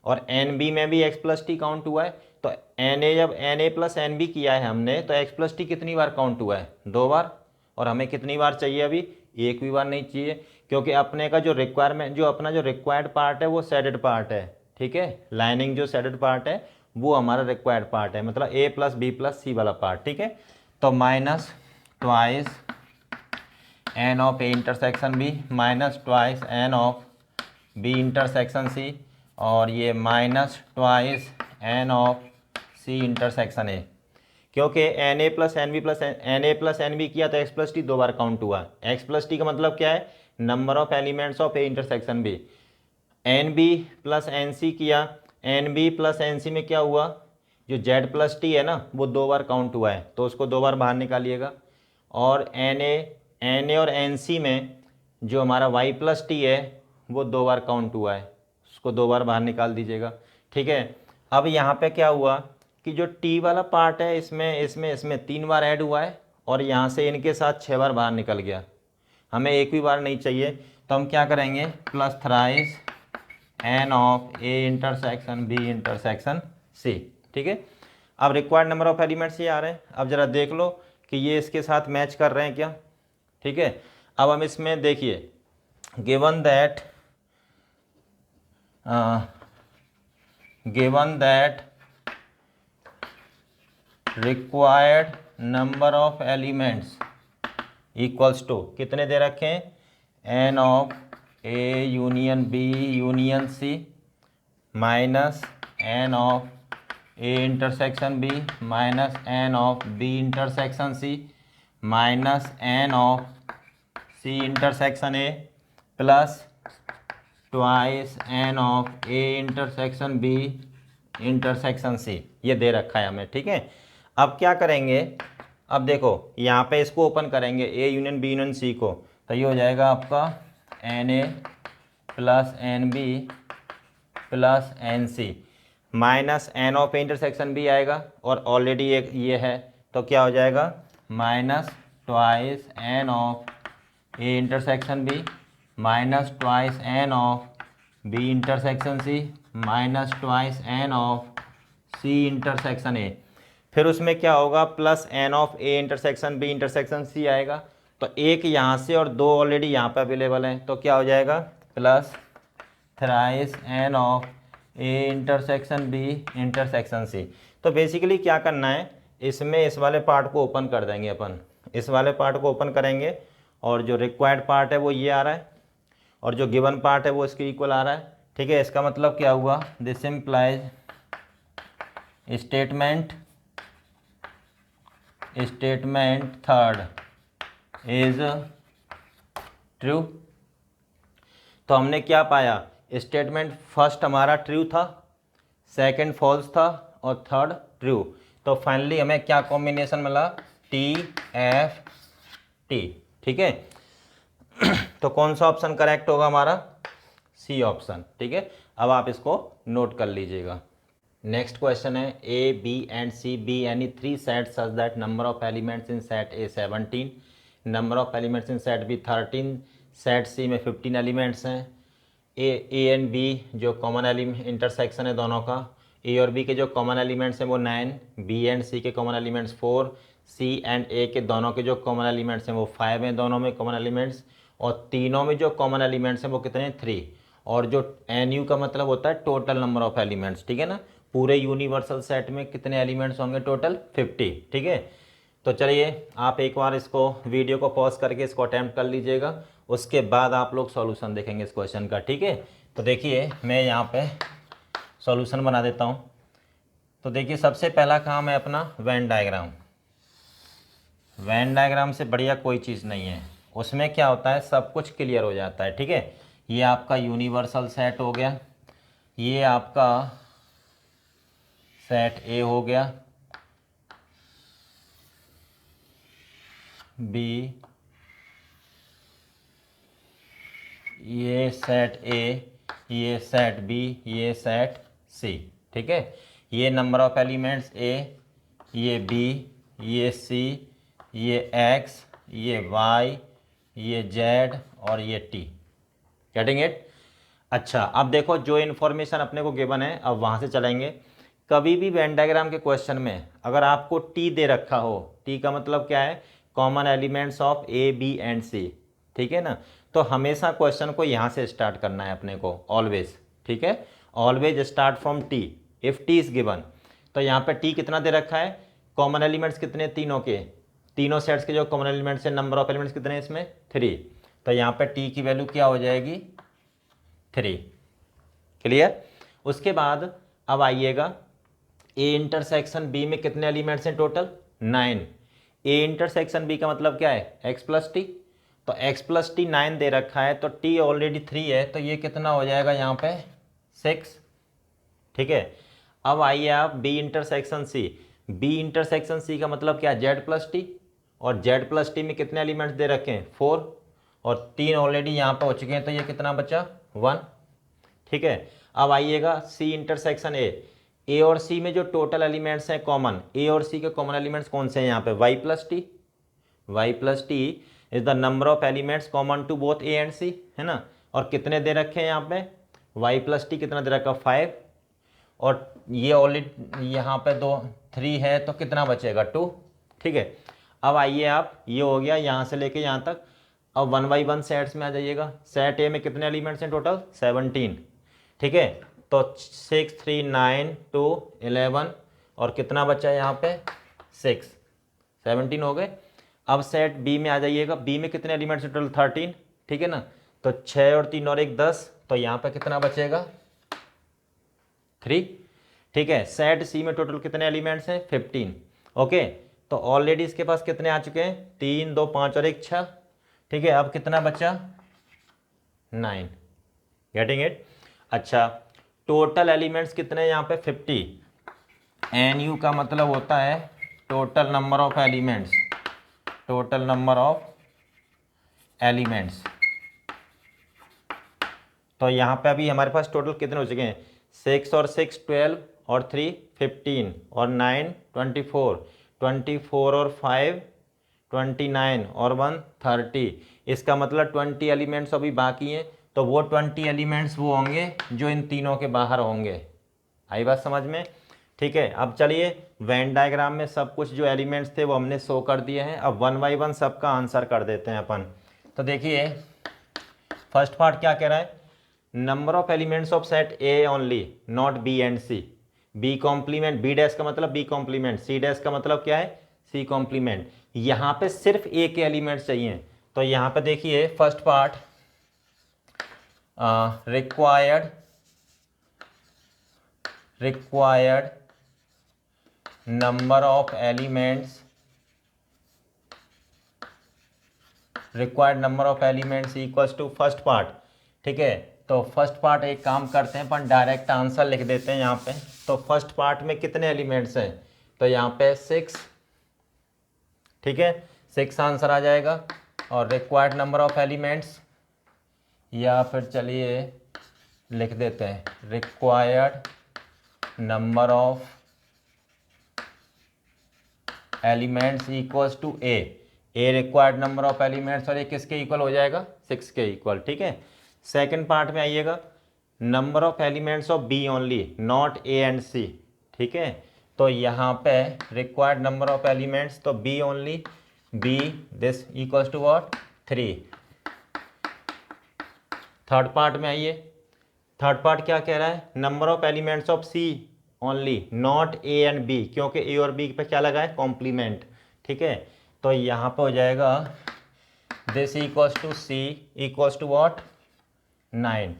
और एन बी में भी एक्स प्लस टी काउंट हुआ है। तो एन ए, जब N A plus N B किया है हमने, तो एक्स प्लस टी कितनी बार काउंट हुआ है, 2 बार। और हमें कितनी बार चाहिए अभी, एक भी बार नहीं चाहिए, क्योंकि अपने का जो रिक्वायरमेंट, जो अपना जो रिक्वायर्ड पार्ट है वो सेडेड पार्ट है, ठीक है। लाइनिंग जो सेडेड पार्ट है वो हमारा रिक्वायर्ड पार्ट है, मतलब A plus B plus C वाला पार्ट, ठीक है। तो minus twice N of A intersection B, minus twice N of B intersection C, और ये minus twice N of C intersection A. क्योंकि n A plus N B किया तो x plus t 2 बार काउंट हुआ। एक्स प्लस टी का मतलब क्या है, number of elements of A intersection B. N B plus N सी किया, N B plus N C में क्या हुआ, जो जेड प्लस टी है ना वो 2 बार काउंट हुआ है, तो उसको 2 बार बाहर निकालिएगा। और एन ए और एन सी में जो हमारा वाई प्लस टी है वो 2 बार काउंट हुआ है, उसको 2 बार बाहर निकाल दीजिएगा, ठीक है। अब यहाँ पे क्या हुआ कि जो टी वाला पार्ट है इसमें 3 बार ऐड हुआ है, और यहाँ से इनके साथ 6 बार बाहर निकल गया, हमें एक भी बार नहीं चाहिए। तो हम क्या करेंगे, plus thrice N of A intersection B intersection C, ठीक है। अब रिक्वायर्ड नंबर ऑफ एलिमेंट्स ये आ रहे हैं, अब ज़रा देख लो कि ये इसके साथ मैच कर रहे हैं क्या, ठीक है। अब हम इसमें देखिए, given that required number of elements equals to, कितने दे रखे हैं, N of A union B union C, minus N of A intersection B minus N of B intersection C, minus N of C intersection A, plus twice N of A intersection B intersection C. ये दे रखा है हमें, ठीक है। अब क्या करेंगे, अब देखो यहाँ पे इसको ओपन करेंगे, A union B union C को, तो ये हो जाएगा आपका N A plus N B plus N C, minus N of A intersection B आएगा, और ऑलरेडी एक ये है, तो क्या हो जाएगा, minus twice N of A intersection B minus twice N of B intersection C minus twice N of C intersection A. फिर उसमें क्या होगा, plus N of A intersection B intersection C आएगा। तो एक यहाँ से और दो ऑलरेडी यहाँ पे अवेलेबल हैं, तो क्या हो जाएगा, plus thrice N of A intersection B intersection C. तो बेसिकली क्या करना है, इसमें इस वाले पार्ट को ओपन कर देंगे अपन, इस वाले पार्ट को ओपन करेंगे और जो रिक्वायर्ड पार्ट है वो ये आ रहा है और जो गिवन पार्ट है वो इसके इक्वल आ रहा है। ठीक है, इसका मतलब क्या हुआ, this implies statement third is true. तो हमने क्या पाया, स्टेटमेंट फर्स्ट हमारा ट्रू था, सेकंड फॉल्स था और थर्ड ट्रू। तो फाइनली हमें क्या कॉम्बिनेशन मिला, टी एफ टी। ठीक है, तो कौन सा ऑप्शन करेक्ट होगा हमारा, सी ऑप्शन। ठीक है, अब आप इसको नोट कर लीजिएगा। नेक्स्ट क्वेश्चन है, A B and C be any three set such that number of elements in set A 17, number of elements in set B 13, set C में 15 एलिमेंट्स हैं। ए एंड बी जो common intersection है दोनों का, ए और B के जो common elements हैं वो 9, बी एंड सी के कॉमन एलिमेंट्स 4, सी एंड ए के दोनों के जो कॉमन एलिमेंट्स हैं वो 5 हैं दोनों में कॉमन एलिमेंट्स, और तीनों में जो कॉमन एलिमेंट्स हैं वो कितने हैं, 3। और जो एन यू का मतलब होता है टोटल नंबर ऑफ एलिमेंट्स। ठीक है ना, पूरे यूनिवर्सल सेट में कितने एलिमेंट्स होंगे, टोटल 50। ठीक है, तो चलिए आप एक बार इसको वीडियो को पॉज करके इसको अटैम्प्ट कर लीजिएगा, उसके बाद आप लोग सॉल्यूशन देखेंगे इस क्वेश्चन का। ठीक है, तो देखिए मैं यहाँ पे सॉल्यूशन बना देता हूँ। तो देखिए सबसे पहला काम है अपना वेन डायग्राम। वेन डायग्राम से बढ़िया कोई चीज़ नहीं है, उसमें क्या होता है सब कुछ क्लियर हो जाता है। ठीक है, ये आपका यूनिवर्सल सेट हो गया, ये आपका सेट ए हो गया, बी, ये सेट ए, ये सेट बी, ये सेट सी। ठीक है, ये नंबर ऑफ एलिमेंट्स ए, ये बी, ये सी, ये एक्स, ये वाई, ये जेड और ये टी। Getting it. अच्छा, अब देखो जो इन्फॉर्मेशन अपने को गिवन है, अब वहाँ से चलेंगे। कभी भी वेन डायग्राम के क्वेश्चन में अगर आपको टी दे रखा हो, टी का मतलब क्या है, common elements of A B and C. ठीक है ना, तो हमेशा क्वेश्चन को यहाँ से स्टार्ट करना है अपने को, ऑलवेज। ठीक है, always start from T if T is given. तो यहाँ पे टी कितना दे रखा है, कॉमन एलिमेंट्स कितने, तीनों के, तीनों सेट्स के जो कॉमन एलिमेंट्स हैं, नंबर ऑफ एलिमेंट्स कितने हैं इसमें, 3। तो यहाँ पे टी की वैल्यू क्या हो जाएगी, 3। क्लियर। उसके बाद अब आइएगा, ए इंटरसेक्शन बी में कितने एलिमेंट्स हैं टोटल, 9। ए इंटरसेक्शन बी का मतलब क्या है, एक्स प्लस टी। तो एक्स प्लस टी 9 दे रखा है, तो टी ऑलरेडी 3 है, तो ये कितना हो जाएगा यहाँ पे, 6। ठीक है, अब आइए आप B intersection C. B intersection C का मतलब क्या है, जेड प्लस टी, और जेड प्लस टी में कितने एलिमेंट्स दे रखे हैं, 4, और 3 ऑलरेडी यहाँ पे हो चुके हैं, तो ये कितना बचा, 1। ठीक है, अब आइएगा सी इंटरसेक्शन ए और सी में जो टोटल एलिमेंट्स हैं कॉमन, ए और सी के कॉमन एलिमेंट्स कौन से हैं यहाँ पे, y plus T. Y plus t is the number of elements common to both A and C, है ना। और कितने दे रखे हैं यहाँ पे, वाई प्लस टी कितना दे रखा, 5, और ये ऑलरेडी यहाँ पे 3 है, तो कितना बचेगा, 2। ठीक है, अब आइए आप, ये हो गया यहाँ से लेके यहाँ तक। अब 1 बाई 1 सेट्स में आ जाइएगा। सेट ए में कितने एलिमेंट्स हैं टोटल, 17। ठीक है, तो 6 3 9 2 11, और कितना बचा है यहाँ पे, 6, 17 हो गए। अब सेट बी में आ जाइएगा, बी में कितने एलिमेंट्स टोटल, 13। ठीक है ना, तो 6 और 3 और 1 10, तो यहाँ पे कितना बचेगा, 3। ठीक है, सेट सी में टोटल कितने एलिमेंट्स हैं, 15। ओके, तो ऑलरेडी इसके पास कितने आ चुके हैं, 3 2 5 और 1 6। ठीक है, अब कितना बचा, 9। Getting it. अच्छा, टोटल एलिमेंट्स कितने हैं यहाँ पे, 50। एन यू का मतलब होता है total number of elements, total number of elements. तो यहाँ पे अभी हमारे पास टोटल कितने हो चुके हैं, 6 और 6 12, और 3 15, और 9 24, 24 और 5 29, और 1 30। इसका मतलब 20 एलिमेंट्स अभी बाकी हैं, तो वो 20 एलिमेंट्स वो होंगे जो इन तीनों के बाहर होंगे। आई बात समझ में। ठीक है, अब चलिए वेन डायग्राम में सब कुछ जो एलिमेंट्स थे वो हमने शो कर दिए हैं। अब वन बाई वन सबका आंसर कर देते हैं अपन। तो देखिए फर्स्ट पार्ट क्या कह रहा है, number of elements of set A only not B and C. B complement, B dash का मतलब बी कॉम्प्लीमेंट, सी डैश का मतलब क्या है, सी कॉम्प्लीमेंट। यहाँ पे सिर्फ ए के एलिमेंट्स चाहिए। तो यहाँ पे देखिए first part required number of elements, required number of elements equals to first part. ठीक है, तो फर्स्ट पार्ट एक काम करते हैं अपन डायरेक्ट आंसर लिख देते हैं यहाँ पे। तो फर्स्ट पार्ट में कितने एलिमेंट्स हैं, तो यहाँ पे 6। ठीक है, 6 आंसर आ जाएगा। और रिक्वायर्ड नंबर ऑफ एलिमेंट्स, या फिर चलिए लिख देते हैं required number of elements equals to A required number of elements, और ये किसके इक्वल हो जाएगा, 6 के इक्वल। ठीक है, सेकंड पार्ट में आइएगा, number of elements of B only not A and C. ठीक है, तो यहाँ पे रिक्वायर्ड नंबर ऑफ एलिमेंट्स, तो B only, B this equals to what, 3। Third part में आइए, थर्ड पार्ट क्या कह रहा है, number of elements of C only not A and B, क्योंकि ए और बी पे क्या लगा है, कॉम्प्लीमेंट। ठीक है, तो यहाँ पे हो जाएगा this equals to C equals to what, 9।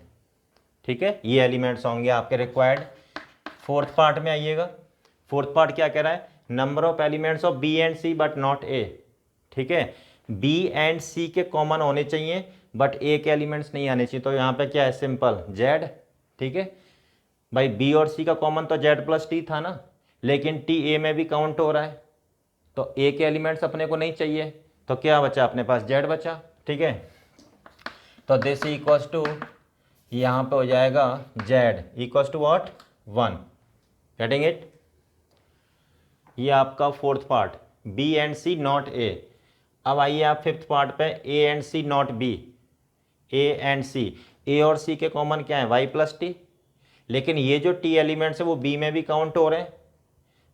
ठीक है, ये एलिमेंट्स होंगे आपके रिक्वायर्ड। फोर्थ पार्ट में आइएगा, फोर्थ पार्ट क्या कह रहा है, number of elements of B and C but not A. ठीक है, बी एंड सी के कॉमन होने चाहिए बट ए के एलिमेंट्स नहीं आने चाहिए। तो यहाँ पे क्या है, सिंपल जेड। ठीक है भाई, बी और सी का कॉमन तो जेड प्लस टी था ना, लेकिन टी ए में भी काउंट हो रहा है, तो ए के एलिमेंट्स अपने को नहीं चाहिए, तो क्या बचा अपने पास, जेड बचा। ठीक है, तो दिस इक्वल्स टू, यहाँ पे हो जाएगा z equals to what, 1। Getting it, ये आपका fourth part, B and C not A. अब आइए आप फिफ्थ पार्ट पे, A and C not B, A and C, A और सी के कॉमन क्या है, वाई प्लस टी, लेकिन ये जो टी एलिमेंट्स है वो बी में भी काउंट हो रहे हैं,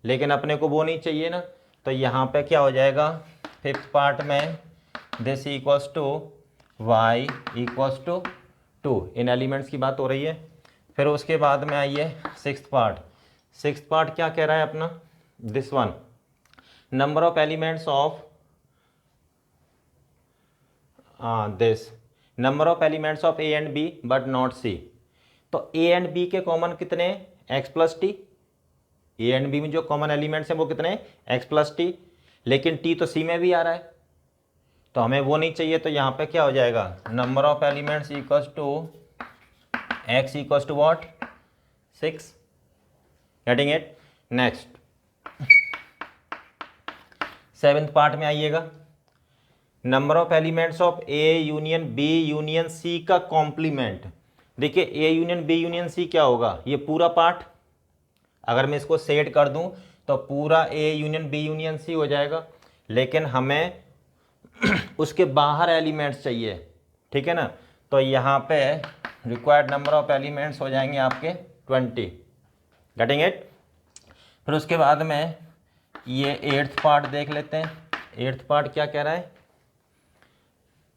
लेकिन अपने को वो नहीं चाहिए ना। तो यहाँ पे क्या हो जाएगा, फिफ्थ पार्ट में this equals to Y equals to 2, इन एलिमेंट्स की बात हो रही है। फिर उसके बाद में आइए सिक्स्थ पार्ट, सिक्स्थ पार्ट क्या कह रहा है अपना, this one, number of elements of this, number of elements of A and B but not C. तो ए एंड बी के कॉमन कितने हैं, X plus T, A and B में जो कॉमन एलिमेंट्स हैं वो कितने हैं, एक्स प्लस टी, लेकिन टी तो सी में भी आ रहा है, तो हमें वो नहीं चाहिए। तो यहाँ पे क्या हो जाएगा, number of elements equals to X equals to what, 6। Getting it, next seventh part में आइएगा, number of elements of A union B union C का कॉम्प्लीमेंट। देखिए A union B union C क्या होगा, ये पूरा पार्ट, अगर मैं इसको सेट कर दूं तो पूरा A union B union C हो जाएगा, लेकिन हमें उसके बाहर एलिमेंट्स चाहिए। ठीक है ना, तो यहाँ पे रिक्वायर्ड नंबर ऑफ एलिमेंट्स हो जाएंगे आपके 20। गेटिंग इट, फिर उसके बाद में ये एट्थ पार्ट देख लेते हैं। एट्थ पार्ट क्या कह रहा है,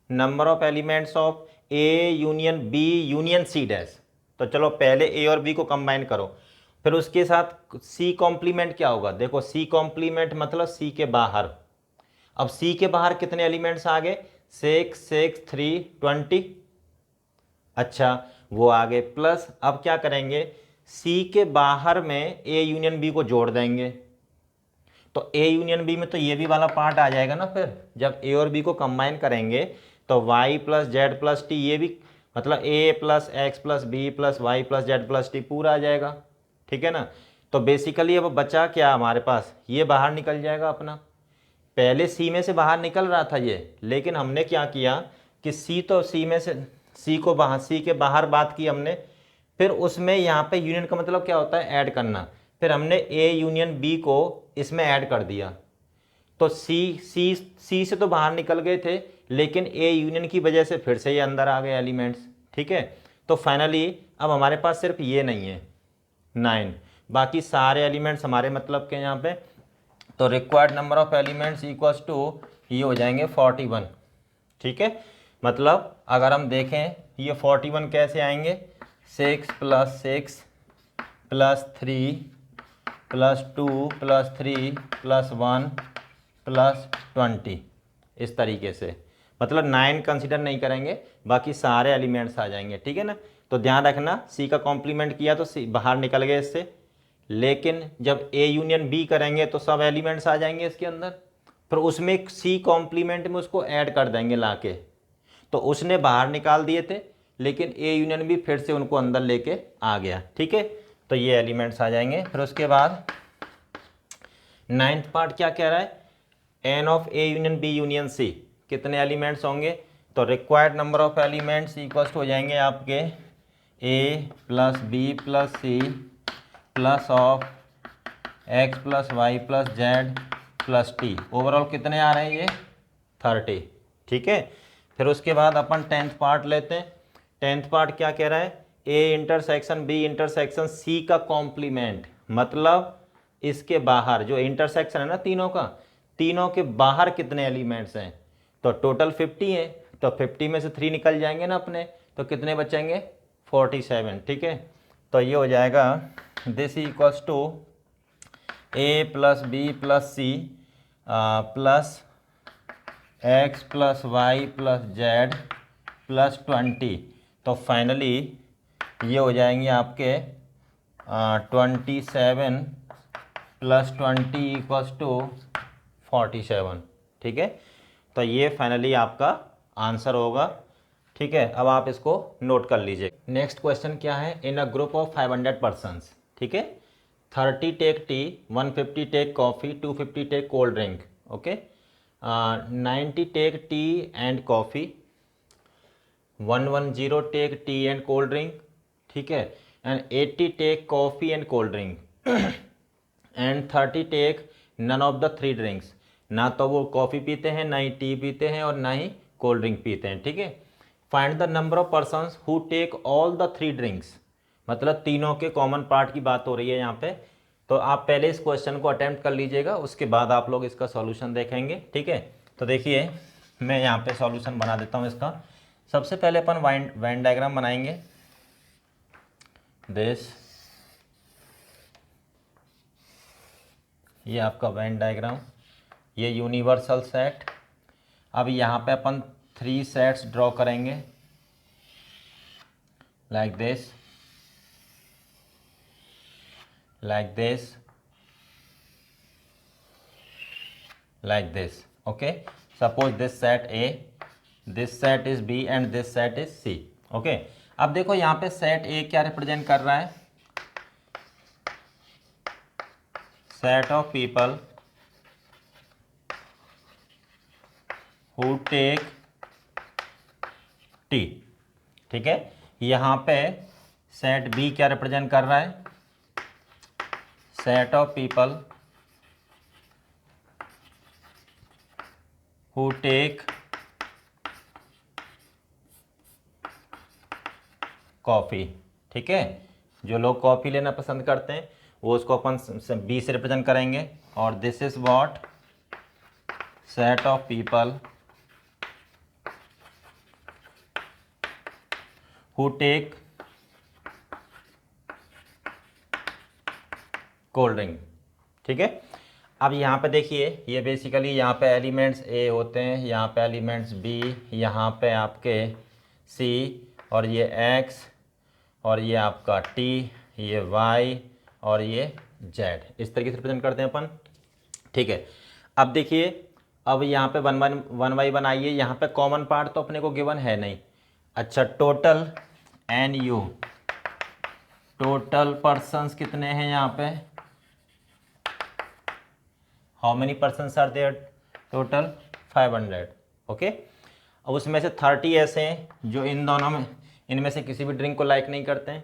number of elements of A union B union C dash. तो चलो पहले ए और बी को कंबाइन करो, फिर उसके साथ सी कॉम्प्लीमेंट क्या होगा, देखो सी कॉम्प्लीमेंट मतलब सी के बाहर। अब सी के बाहर कितने एलिमेंट्स आ गए, 6 6 3 20। अच्छा वो आ गए, प्लस अब क्या करेंगे, सी के बाहर में ए यूनियन बी को जोड़ देंगे, तो ए यूनियन बी में तो ये भी वाला पार्ट आ जाएगा ना। फिर जब ए और बी को कंबाइन करेंगे तो Y plus Z plus T, ये भी मतलब A plus X plus B plus Y plus Z plus T पूरा आ जाएगा। ठीक है ना, तो बेसिकली अब बचा क्या हमारे पास, ये बाहर निकल जाएगा अपना। पहले सी में से बाहर निकल रहा था ये, लेकिन हमने क्या किया कि सी तो सी में से, सी को बाहर, सी के बाहर बात की हमने, फिर उसमें यहाँ पे यूनियन का मतलब क्या होता है, ऐड करना। फिर हमने ए यूनियन बी को इसमें ऐड कर दिया, तो सी से तो बाहर निकल गए थे, लेकिन ए यूनियन की वजह से फिर से ये अंदर आ गए एलिमेंट्स। ठीक है, तो फाइनली अब हमारे पास सिर्फ ये नहीं है 9, बाकी सारे एलिमेंट्स हमारे मतलब के यहाँ पे। तो required number of elements equals to ये हो जाएंगे 41। ठीक है, मतलब अगर हम देखें ये 41 कैसे आएंगे, 6 + 6 + 3 + 2 + 3 + 1 + 20, इस तरीके से। मतलब 9 कंसिडर नहीं करेंगे, बाकी सारे एलिमेंट्स आ जाएंगे। ठीक है ना, तो ध्यान रखना सी का कॉम्प्लीमेंट किया तो सी बाहर निकल गए इससे, लेकिन जब ए यूनियन बी करेंगे तो सब एलिमेंट्स आ जाएंगे इसके अंदर, फिर उसमें सी कॉम्प्लीमेंट में उसको ऐड कर देंगे लाके। तो उसने बाहर निकाल दिए थे, लेकिन ए यूनियन बी फिर से उनको अंदर लेके आ गया। ठीक है, तो ये एलिमेंट्स आ जाएंगे। फिर उसके बाद 9th पार्ट क्या कह रहा है, N of A union B union C, कितने एलिमेंट्स होंगे। तो required number of elements equals हो जाएंगे आपके A + B + C plus of x + y + z + t। Overall कितने आ रहे हैं ये 30। ठीक है, फिर उसके बाद अपन 10th पार्ट लेते हैं। 10th पार्ट क्या कह रहा है, A intersection B intersection C का कॉम्प्लीमेंट, मतलब इसके बाहर जो इंटरसेक्शन है ना तीनों का, तीनों के बाहर कितने एलिमेंट्स हैं। तो टोटल 50 है, तो 50 में से 3 निकल जाएंगे ना अपने, तो कितने बचेंगे 47। ठीक है, तो ये हो जाएगा this equals to a + b + c plus x + y + z + 20। तो फाइनली ये हो जाएंगे आपके 27 + 20 = 47। ठीक है, तो ये फाइनली आपका आंसर होगा। ठीक है, अब आप इसको नोट कर लीजिए। नेक्स्ट क्वेश्चन क्या है, in a group of 500 persons. ठीक है, 30 take tea, 150 take coffee, 250 take cold drink. Okay, 90 take tea and coffee, 110 take tea and cold drink. ठीक है, and 80 take coffee and cold drink and 30 take none of the 3 drinks. ना तो वो coffee पीते हैं, ना ही टी पीते हैं, और ना ही कोल्ड ड्रिंक पीते हैं। ठीक है, find the number of persons who take all the 3 drinks, मतलब तीनों के कॉमन पार्ट की बात हो रही है यहाँ पे। तो आप पहले इस क्वेश्चन को अटेम्प्ट कर लीजिएगा, उसके बाद आप लोग इसका सॉल्यूशन देखेंगे। ठीक है, तो देखिए मैं यहाँ पे सॉल्यूशन बना देता हूँ इसका। सबसे पहले अपन वेन डायग्राम बनाएंगे। दिस, ये आपका वेन डायग्राम, ये यूनिवर्सल सेट। अब यहाँ पे अपन 3 सेट्स ड्रॉ करेंगे like this, like this, like this. Okay, suppose this set A, this set is B and this set is C. Okay, अब देखो यहाँ पे सेट A क्या रिप्रेजेंट कर रहा है, set of people who take tea. ठीक है, यहाँ पे सेट B क्या रिप्रेजेंट कर रहा है, set of people who take coffee. ठीक है, जो लोग कॉफ़ी लेना पसंद करते हैं वो उसको अपन बी से रिप्रेजेंट करेंगे। और this is what, set of people who take cold drink. ठीक है, अब यहाँ पे देखिए ये बेसिकली यहाँ पे एलिमेंट्स ए होते हैं, यहाँ पे एलिमेंट्स बी, यहाँ पे आपके सी, और ये एक्स, और ये आपका टी, ये वाई, और ये जेड, इस तरीके से रिप्रेजेंट करते हैं अपन। ठीक है, अब देखिए अब यहाँ पे वन बाई बनाइए। यहाँ पे कॉमन पार्ट तो अपने को गिवन है नहीं। अच्छा, total n U, total persons कितने हैं यहाँ पे, how many persons are there, total 500। Okay, अब उसमें से 30 ऐसे हैं जो इन दोनों में, इनमें से किसी भी ड्रिंक को लाइक नहीं करते हैं।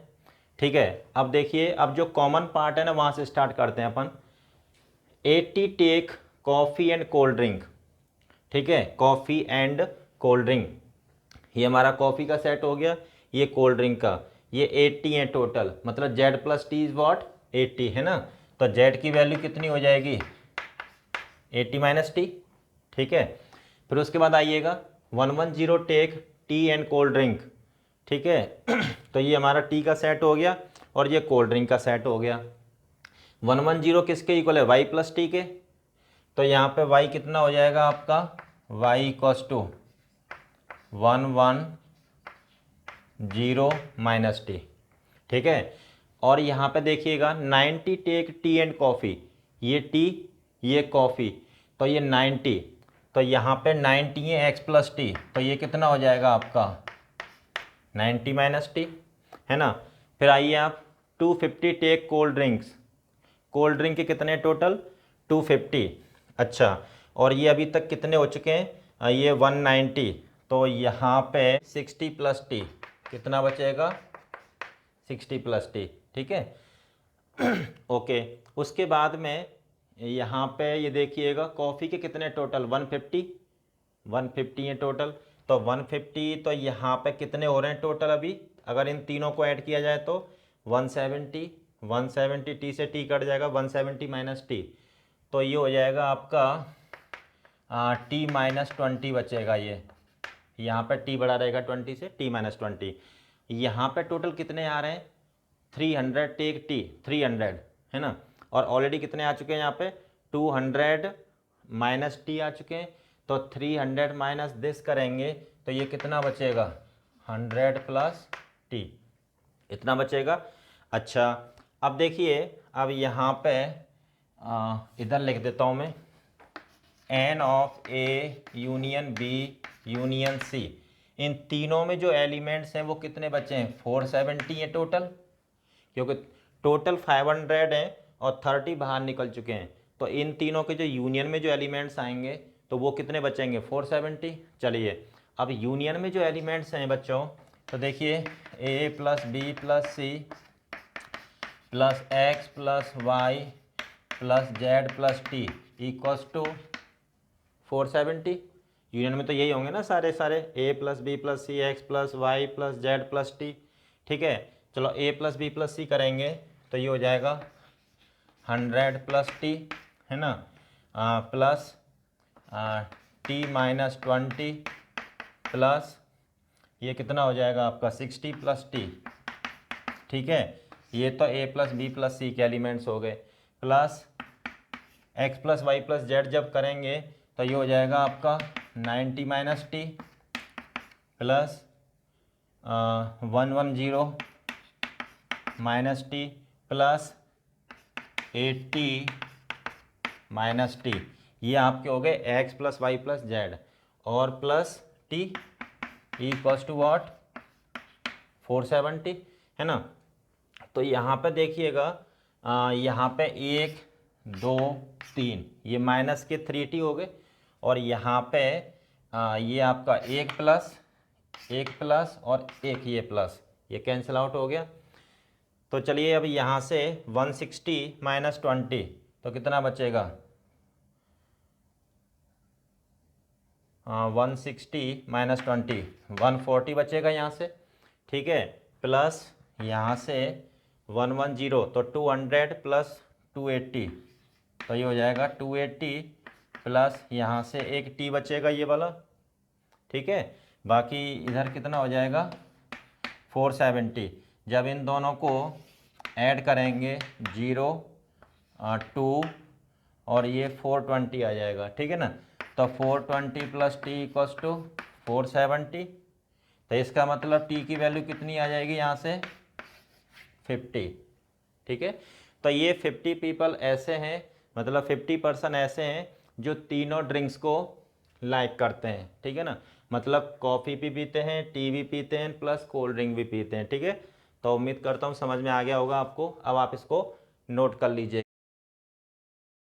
ठीक है, अब देखिए अब जो कॉमन पार्ट है ना वहाँ से स्टार्ट करते हैं अपन। 80 take coffee and cold drink. ठीक है, कॉफ़ी एंड कोल्ड ड्रिंक, ये हमारा कॉफ़ी का सेट हो गया, ये कोल्ड ड्रिंक का, ये 80 है टोटल, मतलब Z plus t is what 80 है ना, तो जेड की वैल्यू कितनी हो जाएगी 80 माइनस टी। ठीक है, फिर उसके बाद आइएगा 110 take tea and cold drink. ठीक है तो ये हमारा टी का सेट हो गया और ये कोल्ड ड्रिंक का सेट हो गया। 110 किसके इक्वल है वाई प्लस टी के, तो यहाँ पे y कितना हो जाएगा आपका y equals to 110 minus T. ठीक है, और यहाँ पे देखिएगा 90 टेक टी एंड कॉफ़ी, ये टी ये कॉफ़ी, तो ये 90, तो यहाँ पे 90 है x प्लस टी, तो ये कितना हो जाएगा आपका 90 माइनस टी, है ना। फिर आइए आप 250 take cold drinks, cold drink के कितने टोटल 250। अच्छा, और ये अभी तक कितने हो चुके हैं ये 190, तो यहाँ पे 60 प्लस टी, कितना बचेगा 60 प्लस टी। ठीक है ओके, उसके बाद में यहाँ पे ये देखिएगा कॉफ़ी के कितने टोटल 150 है टोटल, तो 150, तो यहाँ पे कितने हो रहे हैं टोटल अभी, अगर इन तीनों को ऐड किया जाए तो 170 टी से टी कट जाएगा 170 माइनस टी, तो ये हो जाएगा आपका टी माइनस 20 बचेगा। ये यहाँ पे टी बड़ा रहेगा 20 से, टी माइनस 20। यहाँ पे टोटल कितने आ रहे हैं 300 टेक टी 300 है ना, और ऑलरेडी कितने आ चुके हैं यहाँ पे 200 माइनस टी आ चुके हैं, तो 300 माइनस दिस करेंगे तो ये कितना बचेगा 100 प्लस टी, इतना बचेगा। अच्छा, अब देखिए, अब यहाँ पे इधर लिख देता हूँ मैं N of A union B union C, इन तीनों में जो एलिमेंट्स हैं वो कितने बचे हैं 470 है टोटल, क्योंकि टोटल 500 हैं और 30 बाहर निकल चुके हैं, तो इन तीनों के जो यूनियन में जो एलिमेंट्स आएंगे तो वो कितने बचेंगे 470। चलिए, अब यूनियन में जो एलिमेंट्स हैं बच्चों, तो देखिए A plus B plus C plus X plus Y plus Z plus T equals two 470। Union में तो यही होंगे ना सारे A plus B plus C X plus Y plus Z plus T. ठीक है, चलो A plus B plus C करेंगे तो ये हो जाएगा 100 प्लस टी, है ना, प्लस टी माइनस 20 प्लस ये कितना हो जाएगा आपका 60 प्लस टी। ठीक है, ये तो A plus B plus C के एलिमेंट्स हो गए, plus X plus Y plus Z जब करेंगे तो ये हो जाएगा आपका 90 minus T plus 110 minus T plus 80 minus T, ये आपके हो गए X plus Y plus Z, और plus T equals to what 470, है ना। तो यहाँ पे देखिएगा यहाँ पे 1 2 3 ये माइनस के 3t हो गए, और यहाँ पे ये आपका 1 प्लस और 1 ये प्लस, ये कैंसिल आउट हो गया। तो चलिए अब यहाँ से 160 माइनस 20 तो कितना बचेगा 160 माइनस 20 140 बचेगा यहाँ से। ठीक है, प्लस यहाँ से 110 तो 200 प्लस 280, तो ये हो जाएगा 280 प्लस यहाँ से एक टी बचेगा ये वाला। ठीक है, बाकी इधर कितना हो जाएगा 470, जब इन दोनों को ऐड करेंगे 0 2 और ये 420 आ जाएगा। ठीक है ना, तो 420 प्लस टी इक्वल्स टू 470, तो इसका मतलब टी की वैल्यू कितनी आ जाएगी यहाँ से 50। ठीक है, तो ये 50 पीपल ऐसे हैं, मतलब 50% ऐसे हैं जो तीनों ड्रिंक्स को लाइक करते हैं। ठीक है ना, मतलब कॉफ़ी भी पीते हैं, टी भी पीते हैं, प्लस कोल्ड ड्रिंक भी पीते हैं। ठीक है, तो उम्मीद करता हूँ समझ में आ गया होगा आपको। अब आप इसको नोट कर लीजिए।